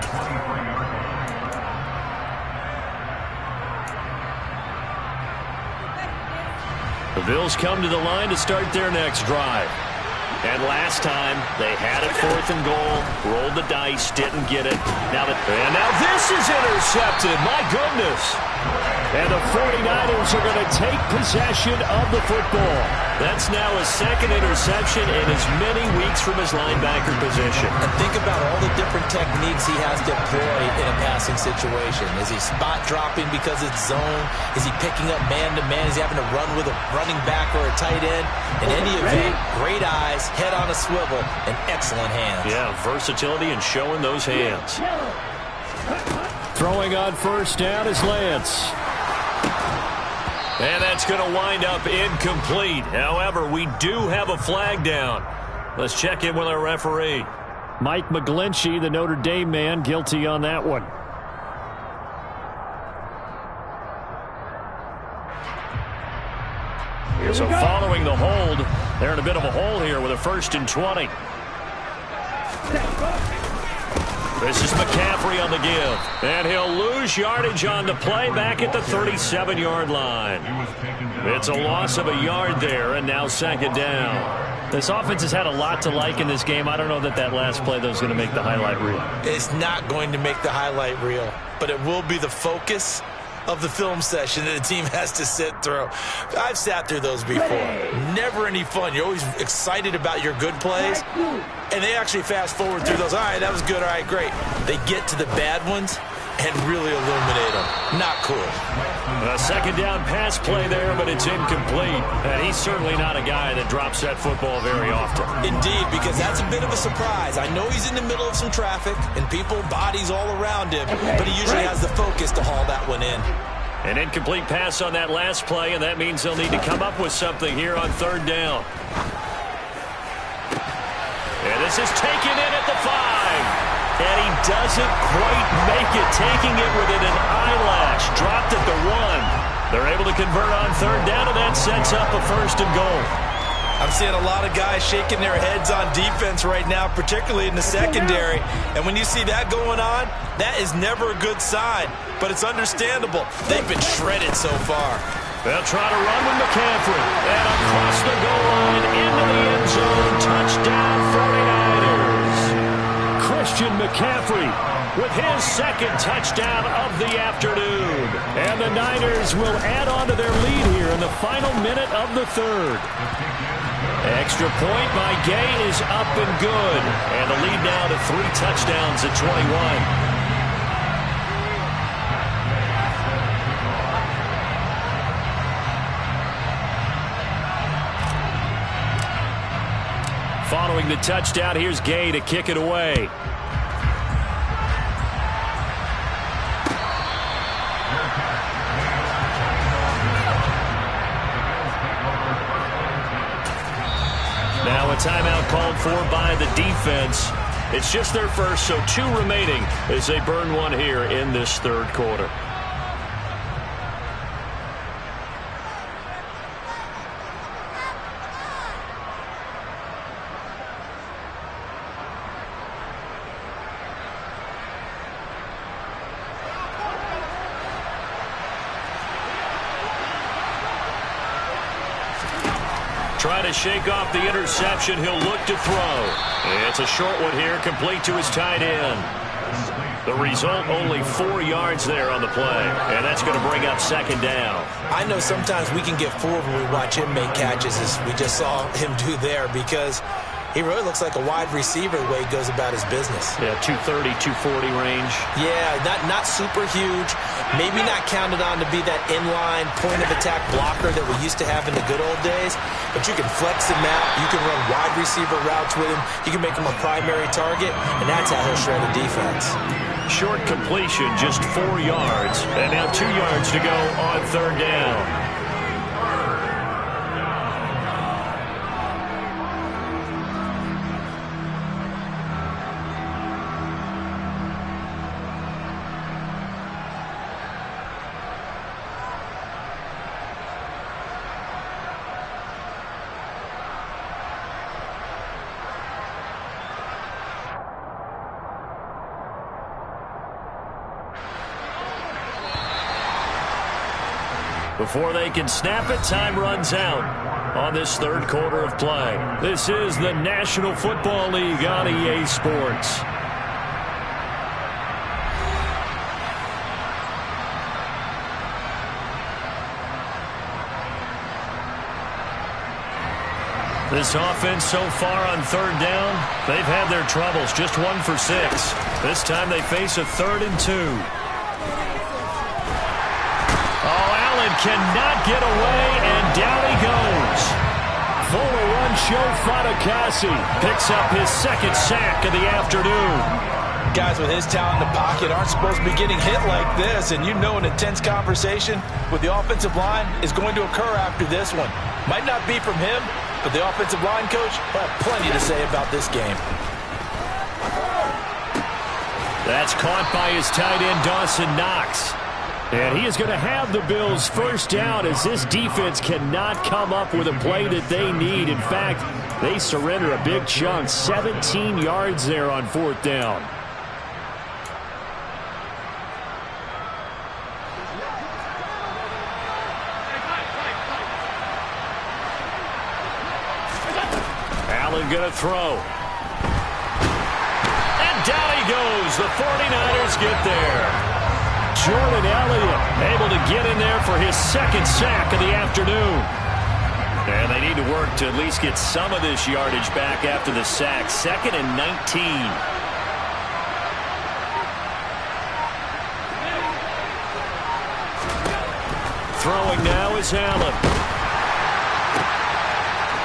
The Bills come to the line to start their next drive. And last time, they had it 4th and goal, rolled the dice, didn't get it. Now this is intercepted. My goodness. And the 49ers are going to take possession of the football. That's now his second interception in as many weeks from his linebacker position. And think about all the different techniques he has to employ in a passing situation. Is he spot dropping because it's zone? Is he picking up man-to-man? Is he having to run with a running back or a tight end? In any event, great eyes, head on a swivel, and excellent hands. Yeah, versatility and showing those hands. Throwing on first down is Lance. And that's going to wind up incomplete. However, we do have a flag down. Let's check in with our referee. Mike McGlinchey, the Notre Dame man, guilty on that one. So following the hold, they're in a bit of a hole here with a 1st and 20. This is McCaffrey on the give. And he'll lose yardage on the play back at the 37-yard line. It's a loss of a yard there, and now second down. This offense has had a lot to like in this game. I don't know that last play, though, is going to make the highlight reel. It's not going to make the highlight reel, but it will be the focus of the film session that the team has to sit through. I've sat through those before. Never any fun. You're always excited about your good plays, and they actually fast forward through those. All right, that was good. All right, great. They get to the bad ones and really illuminate them. Not cool. A second down pass play there, but it's incomplete. And he's certainly not a guy that drops that football very often. Indeed, because that's a bit of a surprise. I know he's in the middle of some traffic and people, bodies all around him, but he usually has the focus to haul that one in. An incomplete pass on that last play, and that means they'll need to come up with something here on third down. And this is taken in at the 5. And he doesn't quite make it, taking it within an eyelash. Dropped at the 1. They're able to convert on third down, and that sets up a 1st and goal. I'm seeing a lot of guys shaking their heads on defense right now, particularly in the secondary. And when you see that going on, that is never a good sign. But it's understandable. They've been shredded so far. They'll try to run with McCaffrey. And across the goal line, into the end zone. Touchdown, 49ers. Christian McCaffrey with his second touchdown of the afternoon. And the Niners will add on to their lead here in the final minute of the third. Extra point by Gay is up and good. And the lead now to 3 touchdowns at 21. Following the touchdown, here's Gay to kick it away. Now a timeout called for by the defense. It's just their first, so 2 remaining as they burn one here in this third quarter. Trying to shake off the interception. He'll look to throw. It's a short one here, complete to his tight end. The result, only 4 yards there on the play. And that's going to bring up second down. I know sometimes we can get fooled when we watch him make catches, as we just saw him do there, because he really looks like a wide receiver the way he goes about his business. Yeah, 230, 240 range. Yeah, not super huge. Maybe not counted on to be that inline point-of-attack blocker that we used to have in the good old days. But you can flex him out. You can run wide receiver routes with him. You can make him a primary target, and that's how he'll shred a defense. Short completion, just 4 yards. And now 2 yards to go on third down. Before they can snap it, time runs out on this third quarter of play. This is the National Football League on EA Sports. This offense so far on third down, they've had their troubles. Just 1 for 6. This time they face a 3rd and 2. Cannot get away, and down he goes. Fuller run show Fatukasi picks up his 2nd sack of the afternoon. Guys with his talent in the pocket aren't supposed to be getting hit like this, and you know an intense conversation with the offensive line is going to occur after this one. Might not be from him, but the offensive line coach will have plenty to say about this game. That's caught by his tight end, Dawson Knox. And he is going to have the Bills' first down, as this defense cannot come up with a play that they need. In fact, they surrender a big chunk, 17 yards there on 4th down. Allen going to throw. And down he goes. The 49ers get there. Jordan Elliott able to get in there for his 2nd sack of the afternoon. And they need to work to at least get some of this yardage back after the sack. 2nd and 19. Throwing now is Allen.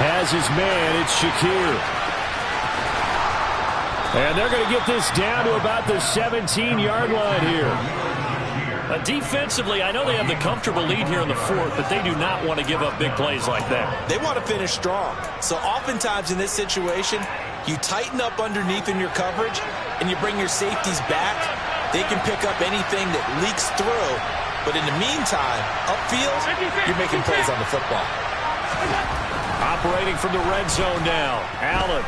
Has his man, it's Shakir. And they're going to get this down to about the 17-yard line here. Defensively, I know they have the comfortable lead here in the 4th, but they do not want to give up big plays like that. They want to finish strong. So oftentimes in this situation, you tighten up underneath in your coverage, and you bring your safeties back. They can pick up anything that leaks through. But in the meantime, upfield, you're making plays on the football. operating from the red zone now. Allen.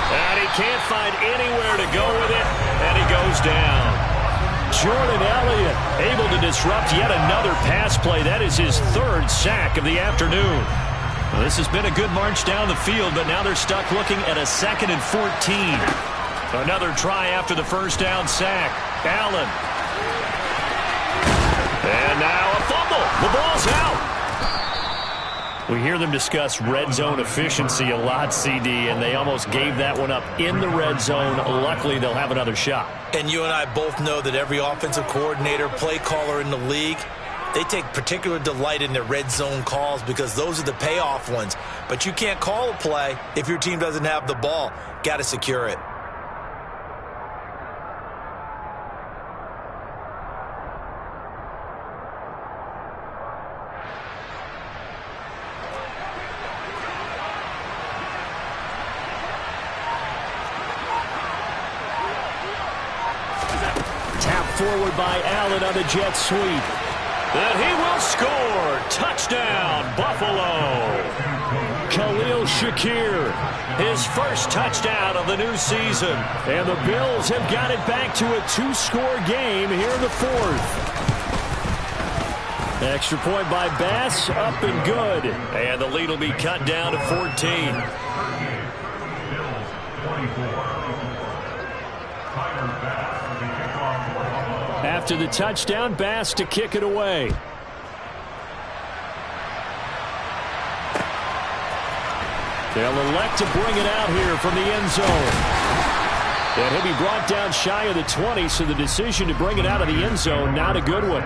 And he can't find anywhere to go with it, and he goes down. Jordan Elliott able to disrupt yet another pass play. That is his third sack of the afternoon. Well, this has been a good march down the field, but now they're stuck looking at a 2nd and 14. Another try after the first down sack. Allen. And now a fumble. The ball's out. We hear them discuss red zone efficiency a lot, CD, and they almost gave that one up in the red zone. Luckily, they'll have another shot. And you and I both know that every offensive coordinator, play caller in the league, they take particular delight in their red zone calls because those are the payoff ones. But you can't call a play if your team doesn't have the ball. Got to secure it. Forward by Allen on the jet sweep. And he will score. Touchdown, Buffalo. Khalil Shakir, his first touchdown of the new season. And the Bills have got it back to a 2-score game here in the 4th. Extra point by Bass, up and good. And the lead will be cut down to 14. After the touchdown, Bass to kick it away. They'll elect to bring it out here from the end zone. And he'll be brought down shy of the 20, so the decision to bring it out of the end zone, not a good one.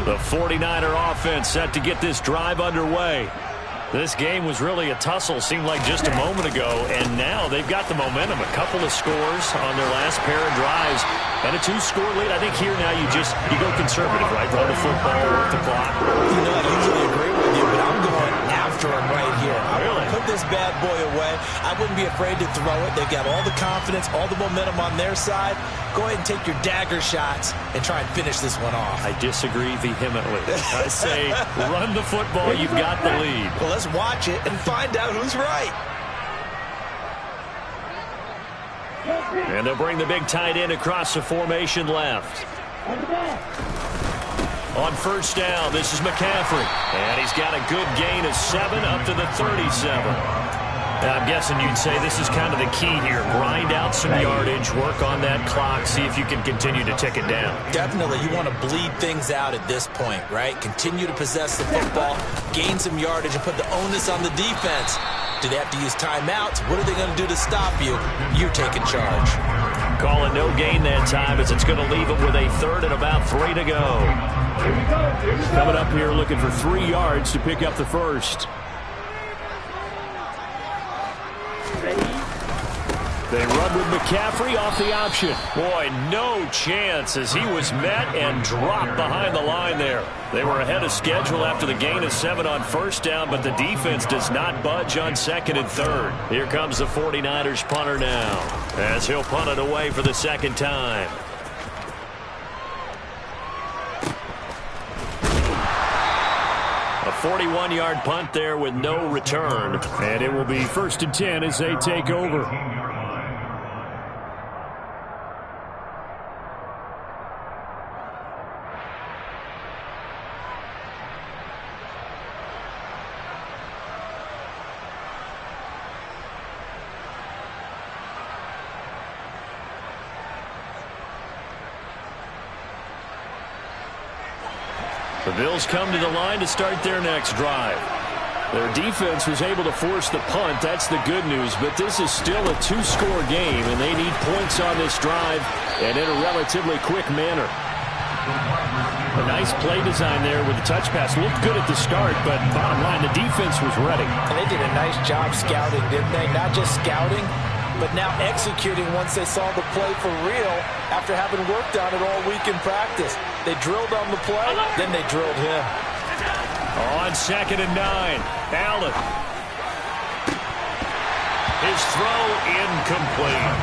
The 49er offense set to get this drive underway. This game was really a tussle, seemed like just a moment ago, and now they've got the momentum. A couple of scores on their last pair of drives, and a 2-score lead. I think here now you go conservative, right? Run the football, work the clock. You know, I usually agree with you, but I'm going after him right here. I want to put this bad boy away. I wouldn't be afraid to throw it. They've got all the confidence, all the momentum on their side. Go ahead and take your dagger shots and try and finish this one off. I disagree vehemently. I say run the football. You've got the lead. Well, let's watch it and find out who's right. And they'll bring the big tight end across the formation left. On first down, this is McCaffrey. And he's got a good gain of 7 up to the 37. I'm guessing you'd say this is kind of the key here. Grind out some yardage, work on that clock, see if you can continue to tick it down. Definitely. You want to bleed things out at this point, right? Continue to possess the football, gain some yardage, and put the onus on the defense. Do they have to use timeouts? What are they going to do to stop you? You're taking charge. Call it no gain that time as it's going to leave them with a 3rd and about 3 to go. Coming up here looking for 3 yards to pick up the first. They run with McCaffrey off the option. Boy, no chance as he was met and dropped behind the line there. They were ahead of schedule after the gain of 7 on first down, but the defense does not budge on 2nd and 3rd. Here comes the 49ers punter now as he'll punt it away for the 2nd time. A 41-yard punt there with no return. And it will be 1st and 10 as they take over. The Bills come to the line to start their next drive. Their defense was able to force the punt. That's the good news. But this is still a 2-score game, and they need points on this drive and in a relatively quick manner. A nice play design there with the touch pass. Looked good at the start, but bottom line, the defense was ready. And they did a nice job scouting, didn't they? Not just scouting, but now executing once they saw the play for real after having worked on it all week in practice. They drilled on the play, then they drilled him. On 2nd and 9, Allen. His throw incomplete.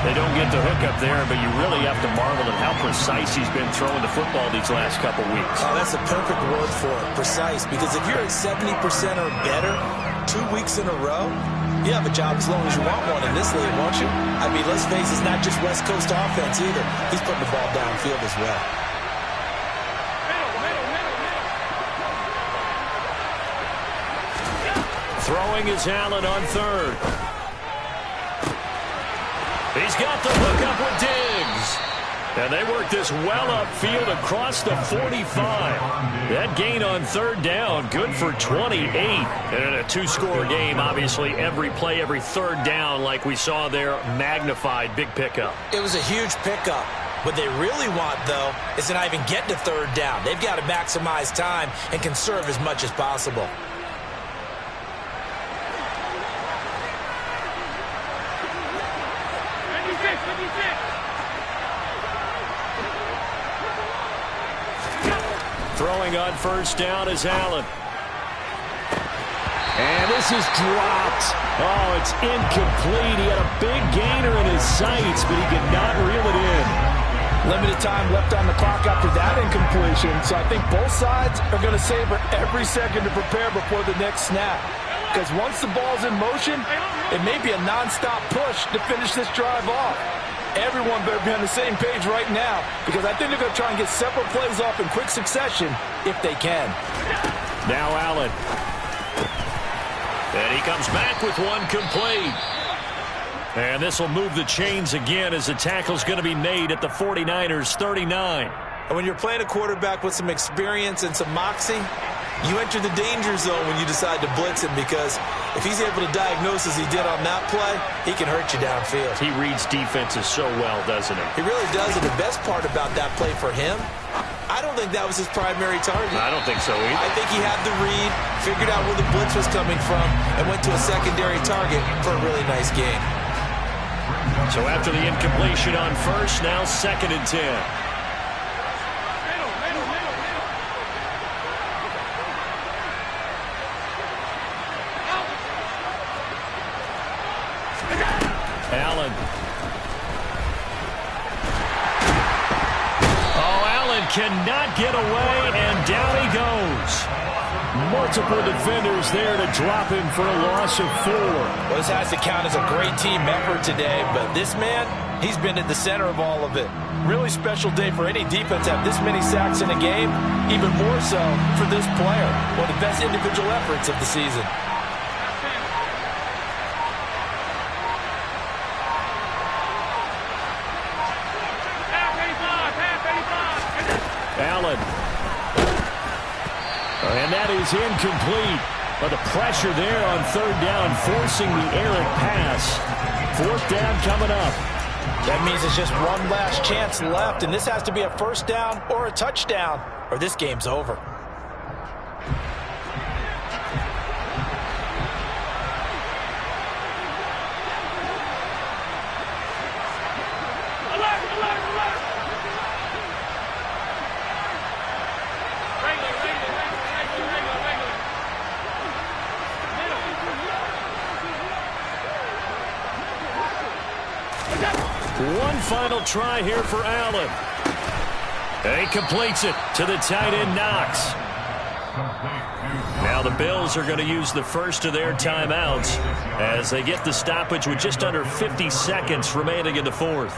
They don't get the hook up there, but you really have to marvel at how precise he's been throwing the football these last couple weeks. Oh, that's a perfect word for it, precise, because if you're at 70% or better 2 weeks in a row, you have a job as long as you want one in this league, won't you? I mean, let's face it, it's not just West Coast offense either. He's putting the ball downfield as well. Throwing is Allen on 3rd. He's got the hook up with Diggs. And they work this well upfield across the 45. That gain on 3rd down, good for 28. And in a 2-score game, obviously every play, every 3rd down, like we saw there, magnified. Big pickup. It was a huge pickup. What they really want, though, is to not even get to 3rd down. They've got to maximize time and conserve as much as possible. Throwing on 1st down is Allen. And this is dropped. Oh, it's incomplete. He had a big gainer in his sights, but he could not reel it in. Limited time left on the clock after that incompletion, so I think both sides are going to savor every second to prepare before the next snap. Because once the ball's in motion, it may be a nonstop push to finish this drive off. Everyone better be on the same page right now, because I think they're going to try and get several plays off in quick succession if they can. Now Allen. And he comes back with one complete. And this will move the chains again as the tackle's going to be made at the 49ers 39. And when you're playing a quarterback with some experience and some moxie, you enter the danger zone when you decide to blitz him, because if he's able to diagnose as he did on that play, he can hurt you downfield. He reads defenses so well, doesn't he? He really does, and the best part about that play for him, I don't think that was his primary target. I don't think so either. I think he had the read, figured out where the blitz was coming from, and went to a secondary target for a really nice gain. So after the incompletion on 1st, now 2nd and 10. Allen. Oh, Allen cannot get away, and down he goes. Multiple defenders there to drop him for a loss of 4. Well, this has to count as a great team effort today, but this man, he's been at the center of all of it. Really special day for any defense to have this many sacks in a game, even more so for this player. One of the best individual efforts of the season. Allen. And that is incomplete. But the pressure there on 3rd down, forcing the errant pass. 4th down coming up. That means it's just one last chance left, and this has to be a 1st down or a touchdown, or this game's over. One final try here for Allen. And he completes it to the tight end, Knox. Now the Bills are going to use the first of their timeouts as they get the stoppage with just under 50 seconds remaining in the 4th.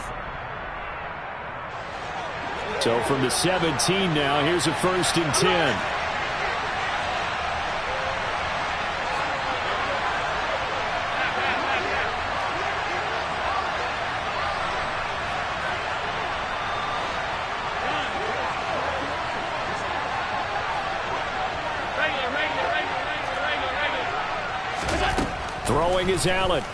So from the 17 now, here's a 1st and 10. Throwing is Allen.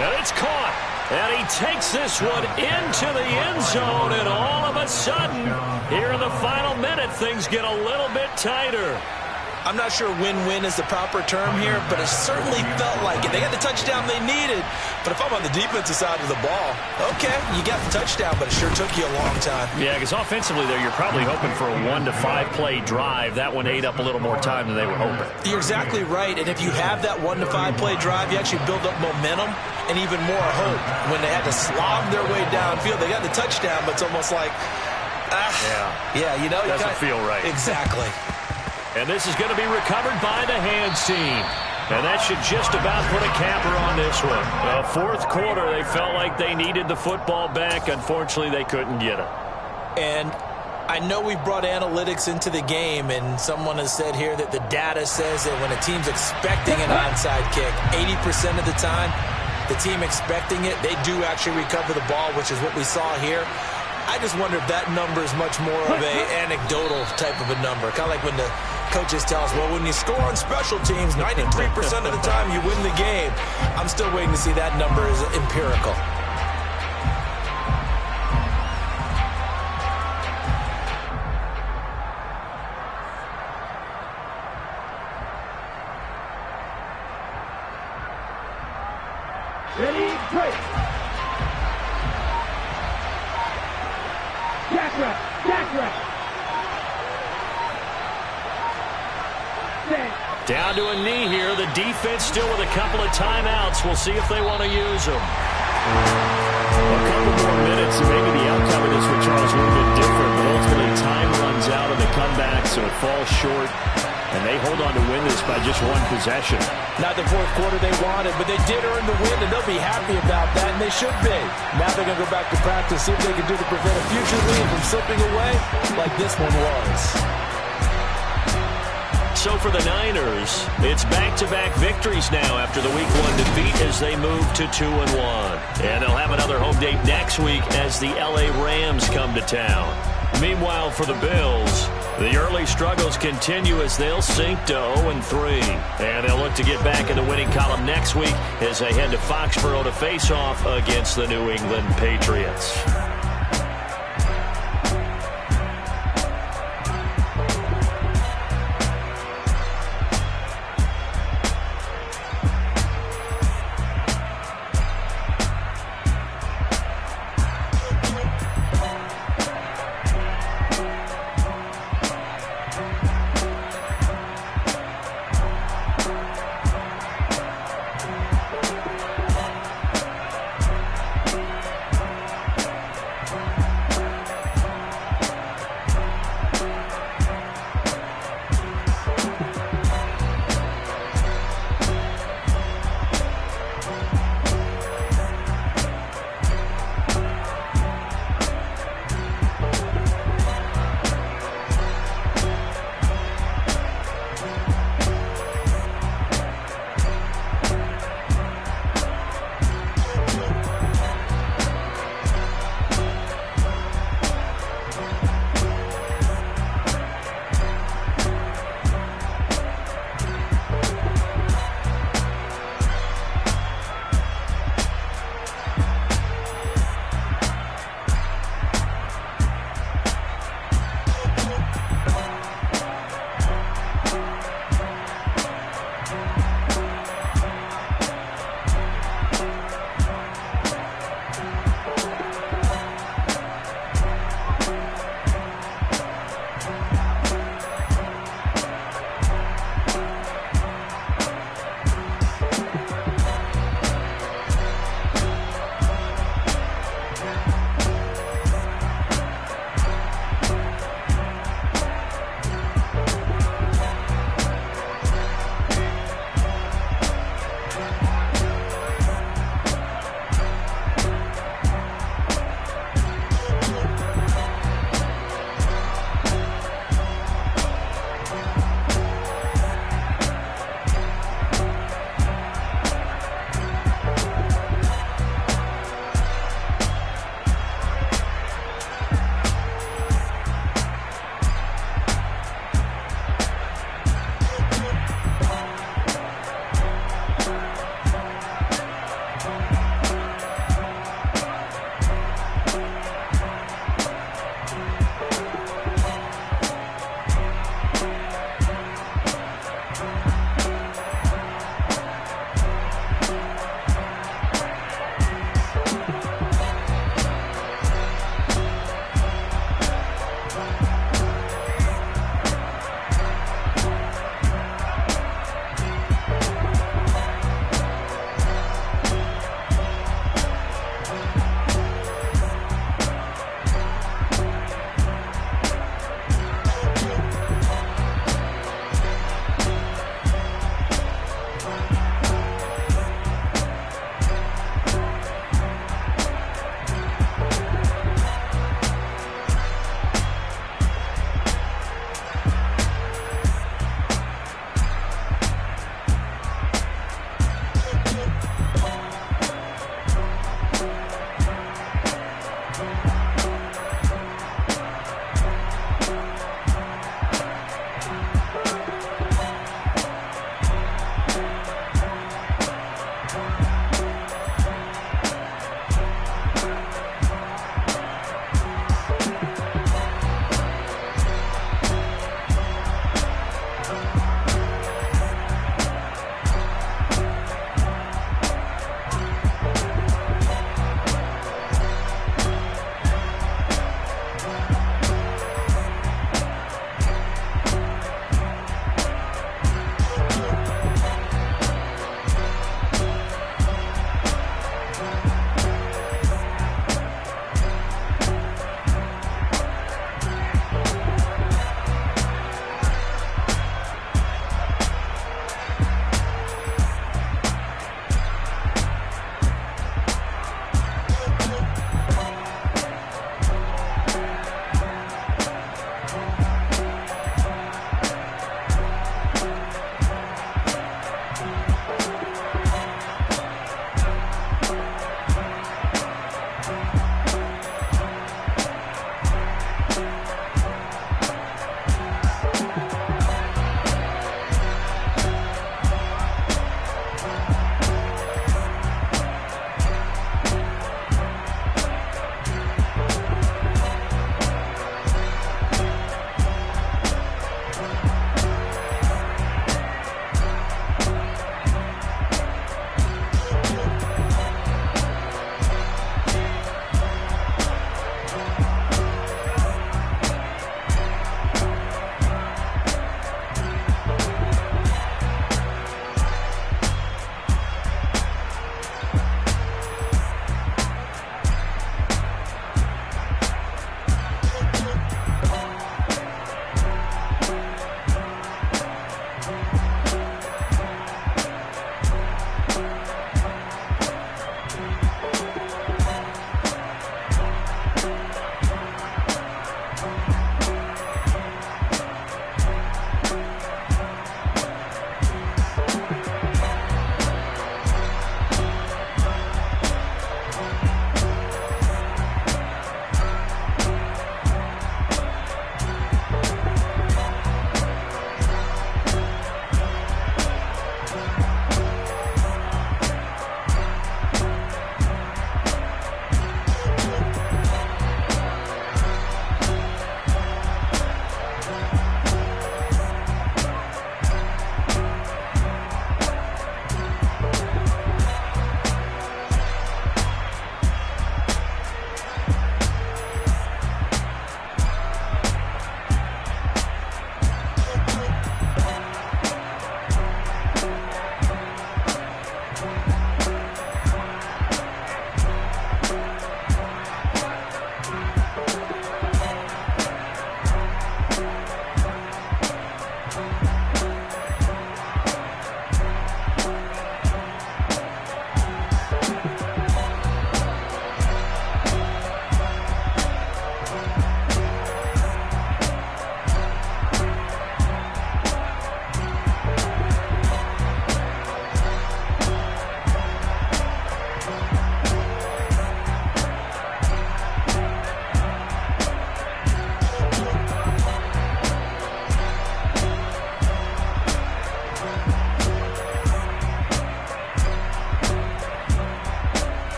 And it's caught. And he takes this one into the end zone. And all of a sudden, here in the final minute, things get a little bit tighter. I'm not sure win-win is the proper term here, but it certainly felt like it. They got the touchdown they needed, but if I'm on the defensive side of the ball, okay, you got the touchdown, but it sure took you a long time. Yeah, because offensively there, you're probably hoping for a 1 to 5 play drive. That one ate up a little more time than they were hoping. You're exactly right, and if you have that 1 to 5 play drive, you actually build up momentum and even more hope. When they had to slog their way downfield, they got the touchdown, but it's almost like, yeah, you know, doesn't feel right. Exactly. And this is going to be recovered by the hands team. And that should just about put a capper on this one. The fourth quarter, they felt like they needed the football back. Unfortunately, they couldn't get it. And I know we brought analytics into the game, and someone has said here that the data says that when a team's expecting an onside kick, 80% of the time, the team expecting it, they do actually recover the ball, which is what we saw here. I just wonder if that number is much more of a anecdotal type of a number. Kind of like when the coaches tell us, well, when you score on special teams, 93% of the time you win the game. I'm still waiting to see that number is empirical. Ready, break. Down to a knee here. The defense still with a couple of timeouts. We'll see if they want to use them. A couple more minutes, and maybe the outcome of this with Charles a little bit different, but ultimately time runs out of the comeback, so it falls short, and they hold on to win this by just one possession. Not the fourth quarter they wanted, but they did earn the win, and they'll be happy about that, and they should be. Now they're going to go back to practice, see if they can do to prevent a future lead from slipping away like this one was. So for the Niners, it's back-to-back victories now after the Week 1 defeat as they move to 2-1. And they'll have another home date next week as the L.A. Rams come to town. Meanwhile, for the Bills, the early struggles continue as they'll sink to 0-3. And they'll look to get back in the winning column next week as they head to Foxborough to face off against the New England Patriots.